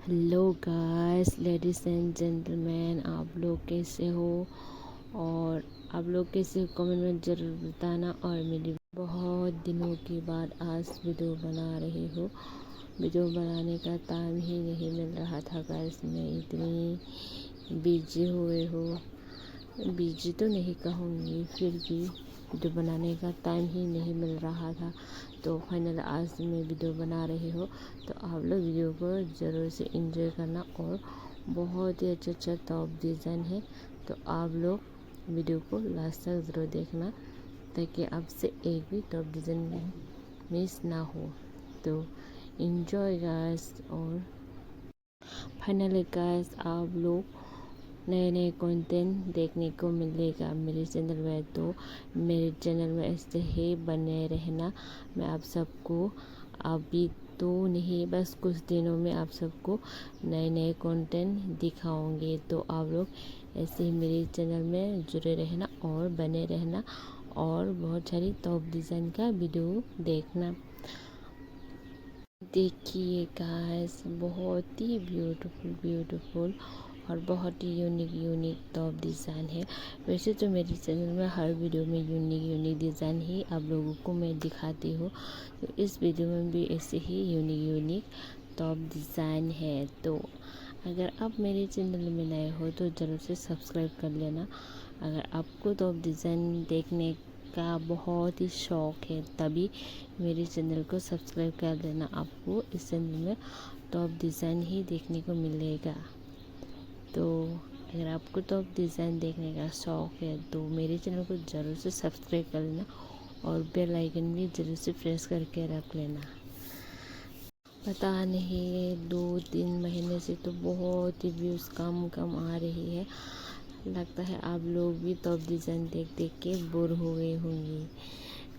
Hello guys, ladies and gentleman, आप लोग कैसे हो? और आप लोग कैसे हो कमेंट में ज़रूर बताना। और मेरी बहुत दिनों के बाद आज वीडियो बना रही हूँ। वीडियो बनाने का टाइम ही नहीं मिल रहा था गाइस, मैं इतनी बिजी हुए हो। बिजी तो नहीं कहूँगी, फिर भी वीडियो बनाने का टाइम ही नहीं मिल रहा था। तो फाइनल आज मैं वीडियो बना रही हूँ, तो आप लोग वीडियो को ज़रूर से एंजॉय करना। और बहुत ही अच्छा टॉप डिज़ाइन है, तो आप लोग वीडियो को लास्ट तक ज़रूर देखना, ताकि आपसे एक भी टॉप डिज़ाइन मिस ना हो। तो एंजॉय गाइस। और फाइनली गाइस, आप लोग नए नए कंटेंट देखने को मिलेगा मेरे चैनल में, तो मेरे चैनल में ऐसे ही बने रहना। मैं आप सबको अभी तो नहीं, बस कुछ दिनों में आप सबको नए नए कंटेंट दिखाऊंगी, तो आप लोग ऐसे ही मेरे चैनल में जुड़े रहना और बने रहना, और बहुत सारी टॉप डिज़ाइन का वीडियो देखना। देखिए गाइस, बहुत ही ब्यूटीफुल और बहुत ही यूनिक टॉप डिज़ाइन है। वैसे तो मेरे चैनल में हर वीडियो में यूनिक डिज़ाइन ही आप लोगों को मैं दिखाती हूँ, तो इस वीडियो में भी ऐसे ही यूनिक टॉप डिज़ाइन है। तो अगर आप मेरे चैनल में नए हो तो ज़रूर से सब्सक्राइब कर लेना। अगर आपको टॉप डिज़ाइन देखने का बहुत ही शौक़ है, तभी मेरे चैनल को सब्सक्राइब कर देना। आपको इस चैनल में टॉप डिज़ाइन ही देखने को मिलेगा। तो अगर आपको टॉप डिज़ाइन देखने का शौक़ है तो मेरे चैनल को ज़रूर से सब्सक्राइब कर लेना, और बेल आइकन भी ज़रूर से प्रेस करके रख लेना। पता नहीं 2-3 महीने से तो बहुत ही व्यूज़ कम आ रही है। लगता है आप लोग भी टॉप डिज़ाइन देख के बोर हो गए होंगे,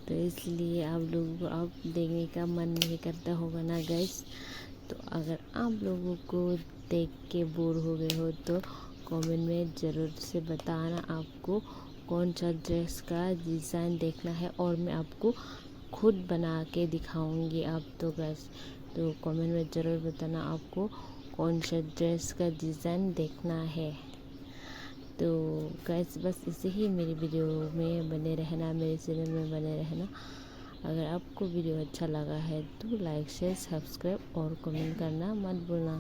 तो इसलिए आप लोगों को अब देखने का मन नहीं करता होगा ना गाइस। तो अगर आप लोगों को देख के बोर हो गए हो तो कमेंट में ज़रूर से बताना आपको कौन सा ड्रेस का डिज़ाइन देखना है, और मैं आपको खुद बना के दिखाऊंगी। आप तो गाइस, तो कमेंट में ज़रूर बताना आपको कौन सा ड्रेस का डिज़ाइन देखना है। तो गाइस, बस इसे ही मेरी वीडियो में बने रहना, मेरे चैनल में बने रहना। अगर आपको वीडियो अच्छा लगा है तो लाइक शेयर सब्सक्राइब और कमेंट करना मत भूलना।